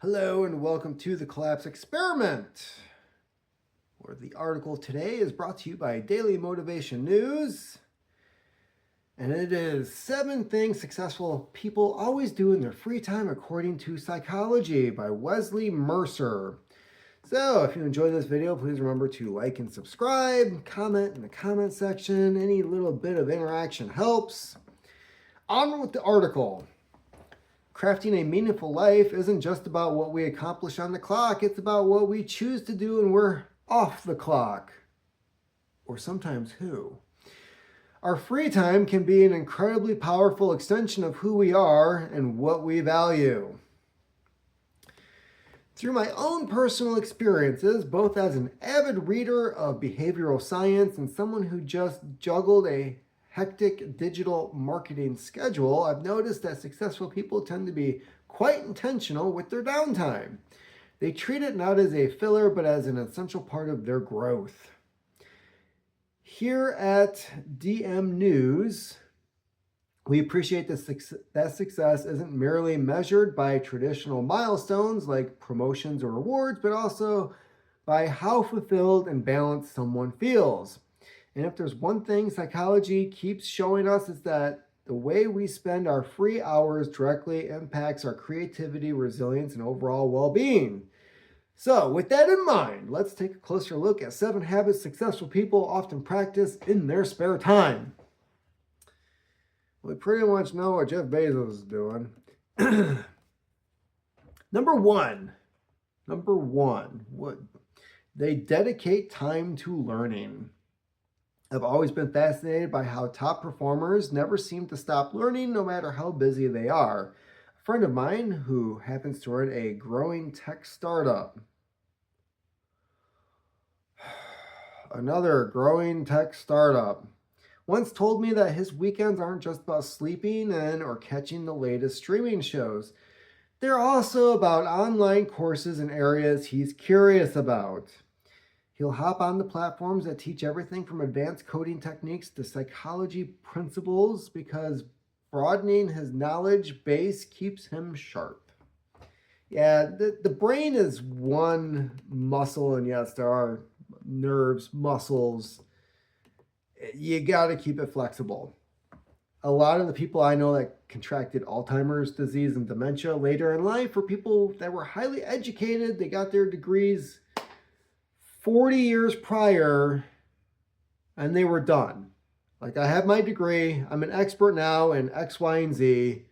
Hello and welcome to the Collapse Experiment, where the article today is brought to you by Daily Motivation News. And it is 7 things successful people always do in their free time according to psychology by Wesley Mercer. So if you enjoyed this video, please remember to like and subscribe, comment in the comment section. Any little bit of interaction helps. On with the article. Crafting a meaningful life isn't just about what we accomplish on the clock. It's about what we choose to do when we're off the clock. Or sometimes who. Our free time can be an incredibly powerful extension of who we are and what we value. Through my own personal experiences, both as an avid reader of behavioral science and someone who just juggled a hectic digital marketing schedule, I've noticed that successful people tend to be quite intentional with their downtime. They treat it not as a filler, but as an essential part of their growth. Here at DM News, we appreciate that success isn't merely measured by traditional milestones like promotions or awards, but also by how fulfilled and balanced someone feels. And if there's one thing psychology keeps showing us, is that the way we spend our free hours directly impacts our creativity, resilience, and overall well-being. So with that in mind, let's take a closer look at 7 habits successful people often practice in their spare time. We pretty much know what Jeff Bezos is doing. Number one, what they dedicate time to learning. I've always been fascinated by how top performers never seem to stop learning no matter how busy they are. A friend of mine who happens to run a growing tech startup, once told me that his weekends aren't just about sleeping in or catching the latest streaming shows. They're also about online courses in areas he's curious about. He'll hop on the platforms that teach everything from advanced coding techniques to psychology principles because broadening his knowledge base keeps him sharp. Yeah, the brain is one muscle, and yes, there are nerves, muscles. You got to keep it flexible. A lot of the people I know that contracted Alzheimer's disease and dementia later in life were people that were highly educated. They got their degrees 40 years prior, and they were done. Like, I have my degree, I'm an expert now in X, Y, and Z.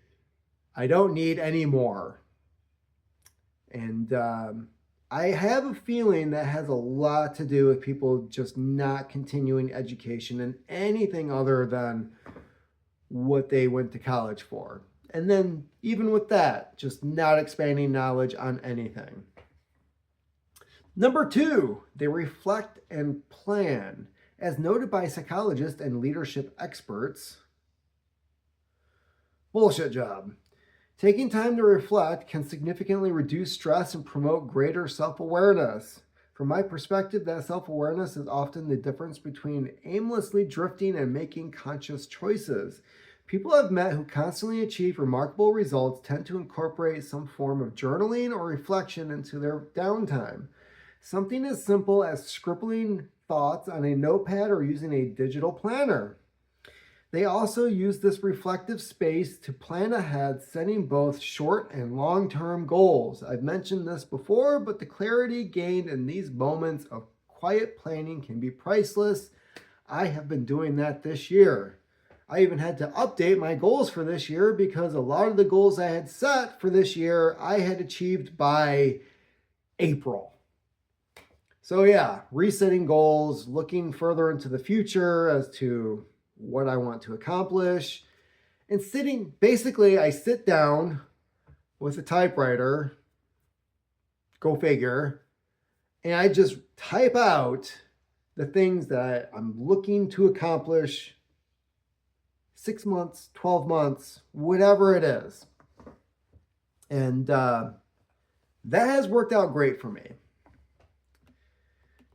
I don't need any more. And I have a feeling that has a lot to do with people just not continuing education in anything other than what they went to college for. And then even with that, just not expanding knowledge on anything. Number 2, they reflect and plan. As noted by psychologists and leadership experts, bullshit job. Taking time to reflect can significantly reduce stress and promote greater self-awareness. From my perspective, that self-awareness is often the difference between aimlessly drifting and making conscious choices. People I've met who constantly achieve remarkable results tend to incorporate some form of journaling or reflection into their downtime. Something as simple as scribbling thoughts on a notepad or using a digital planner. They also use this reflective space to plan ahead, setting both short and long-term goals. I've mentioned this before, but the clarity gained in these moments of quiet planning can be priceless. I have been doing that this year. I even had to update my goals for this year because a lot of the goals I had set for this year, I had achieved by April. So yeah, resetting goals, looking further into the future as to what I want to accomplish, and I sit down with a typewriter, go figure, and I just type out the things that I'm looking to accomplish 6 months, 12 months, whatever it is. And that has worked out great for me.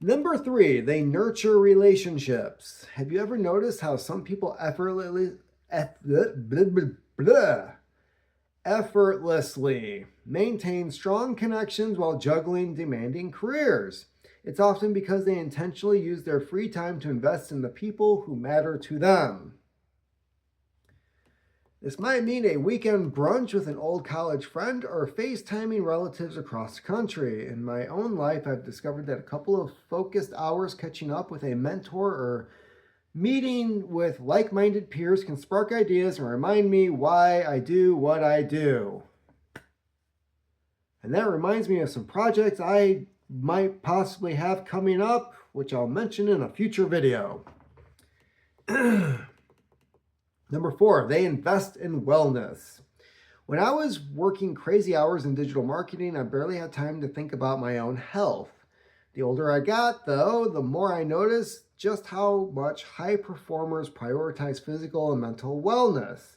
Number 3, they nurture relationships. Have you ever noticed how some people effortlessly maintain strong connections while juggling demanding careers. It's often because they intentionally use their free time to invest in the people who matter to them. This might mean a weekend brunch with an old college friend or FaceTiming relatives across the country. In my own life, I've discovered that a couple of focused hours catching up with a mentor or meeting with like-minded peers can spark ideas and remind me why I do what I do. And that reminds me of some projects I might possibly have coming up, which I'll mention in a future video. Number 4, they invest in wellness. When I was working crazy hours in digital marketing, I barely had time to think about my own health. The older I got, though, the more I noticed just how much high performers prioritize physical and mental wellness.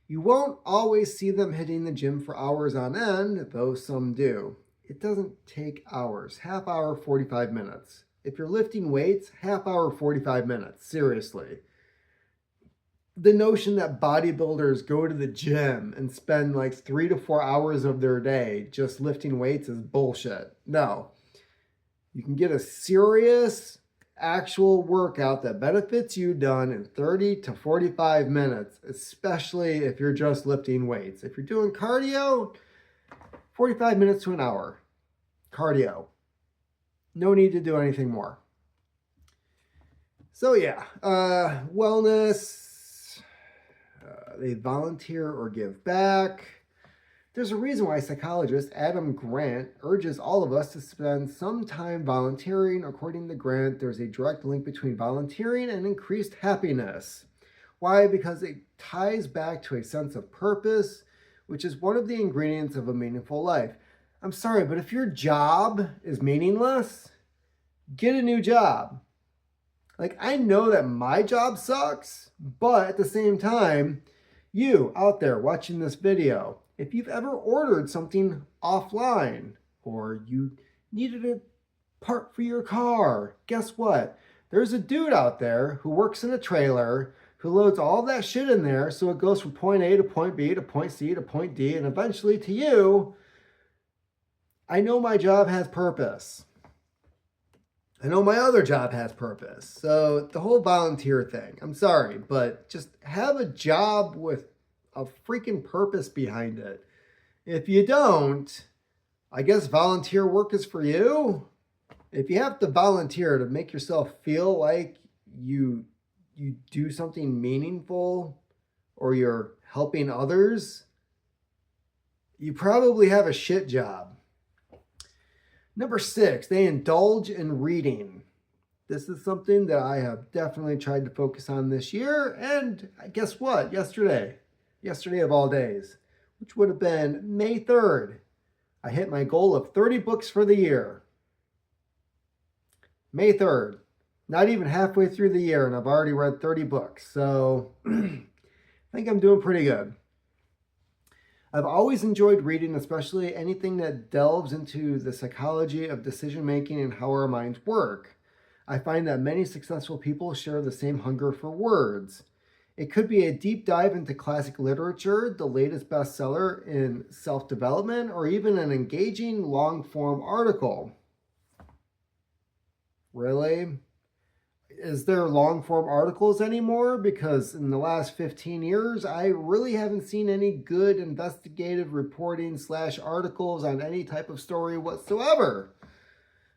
You won't always see them hitting the gym for hours on end, though some do. It doesn't take hours. Half hour, 45 minutes. If you're lifting weights, half hour, 45 minutes. Seriously. The notion that bodybuilders go to the gym and spend like 3 to 4 hours of their day just lifting weights is bullshit. No. You can get a serious, actual workout that benefits you done in 30 to 45 minutes, especially if you're just lifting weights. If you're doing cardio, 45 minutes to an hour. Cardio. No need to do anything more. So yeah, wellness. They volunteer or give back. There's a reason why psychologist Adam Grant urges all of us to spend some time volunteering. According to Grant, there's a direct link between volunteering and increased happiness. Why? Because it ties back to a sense of purpose, which is one of the ingredients of a meaningful life. I'm sorry, but if your job is meaningless, get a new job. Like, I know that my job sucks, but at the same time, you out there watching this video, if you've ever ordered something offline or you needed a part for your car, guess what? There's a dude out there who works in a trailer who loads all that shit in there so it goes from point A to point B to point C to point D and eventually to you. I know my job has purpose. I know my other job has purpose. So the whole volunteer thing, I'm sorry, but just have a job with a freaking purpose behind it. If you don't, I guess volunteer work is for you. If you have to volunteer to make yourself feel like you do something meaningful or you're helping others, you probably have a shit job. Number 6, they indulge in reading. This is something that I have definitely tried to focus on this year. And guess what? Yesterday of all days, which would have been May 3rd, I hit my goal of 30 books for the year. May 3rd, not even halfway through the year, and I've already read 30 books. So I think I'm doing pretty good. I've always enjoyed reading, especially anything that delves into the psychology of decision making and how our minds work. I find that many successful people share the same hunger for words. It could be a deep dive into classic literature, the latest bestseller in self-development, or even an engaging long-form article. Really? Is there long-form articles anymore? Because in the last 15 years, I really haven't seen any good investigative reporting / articles on any type of story whatsoever.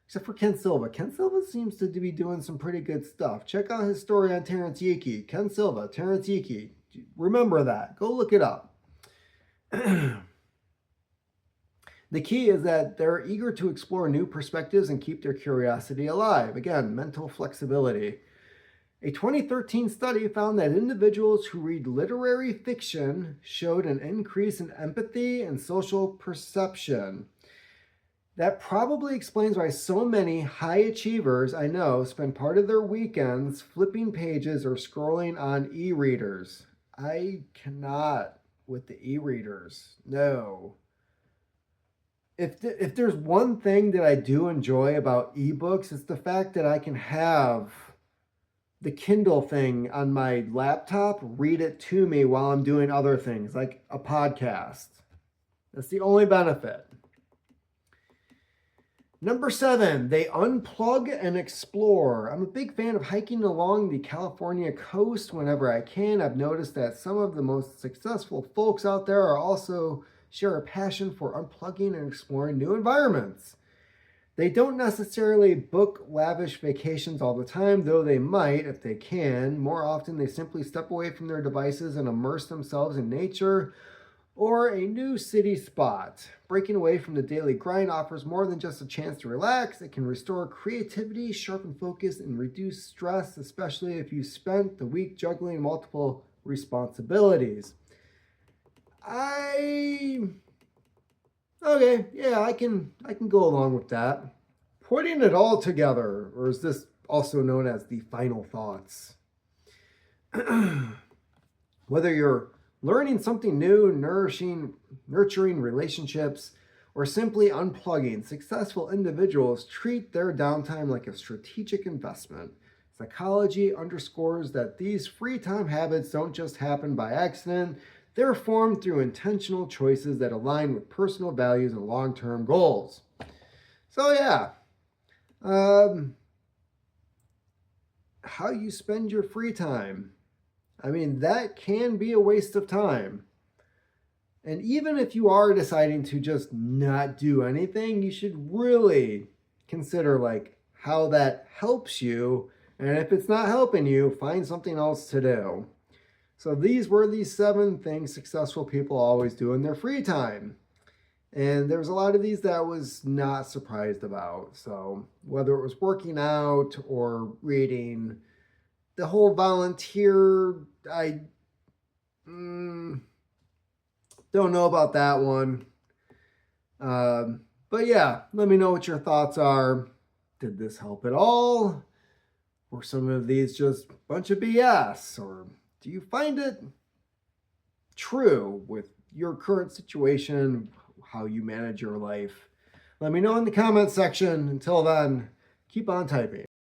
Except for Ken Silva. Ken Silva seems to be doing some pretty good stuff. Check out his story on Terrence Yeaky. Ken Silva, Terrence Yeaky. Remember that. Go look it up. The key is that they're eager to explore new perspectives and keep their curiosity alive. Again, mental flexibility. A 2013 study found that individuals who read literary fiction showed an increase in empathy and social perception. That probably explains why so many high achievers I know spend part of their weekends flipping pages or scrolling on e-readers. I cannot with the e-readers. No. If there's one thing that I do enjoy about ebooks, it's the fact that I can have the Kindle thing on my laptop read it to me while I'm doing other things, like a podcast. That's the only benefit. Number 7, they unplug and explore. I'm a big fan of hiking along the California coast whenever I can. I've noticed that some of the most successful folks out there are also share a passion for unplugging and exploring new environments. They don't necessarily book lavish vacations all the time, though they might if they can. More often, they simply step away from their devices and immerse themselves in nature or a new city spot. Breaking away from the daily grind offers more than just a chance to relax. It can restore creativity, sharpen focus, and reduce stress, especially if you spent the week juggling multiple responsibilities. Okay, yeah, I can go along with that. Putting it all together, or is this also known as the final thoughts? Whether you're learning something new, nurturing relationships, or simply unplugging, successful individuals treat their downtime like a strategic investment. Psychology underscores that these free time habits don't just happen by accident, they're formed through intentional choices that align with personal values and long-term goals. So yeah, how you spend your free time. I mean, that can be a waste of time. And even if you are deciding to just not do anything, you should really consider like how that helps you. And if it's not helping you, find something else to do. So these were the 7 things successful people always do in their free time. And there's a lot of these that I was not surprised about. So whether it was working out or reading, the whole volunteer, I don't know about that one. But yeah, let me know what your thoughts are. Did this help at all? Were some of these just a bunch of BS? Or do you find it true with your current situation, how you manage your life? Let me know in the comment section. Until then, keep on typing.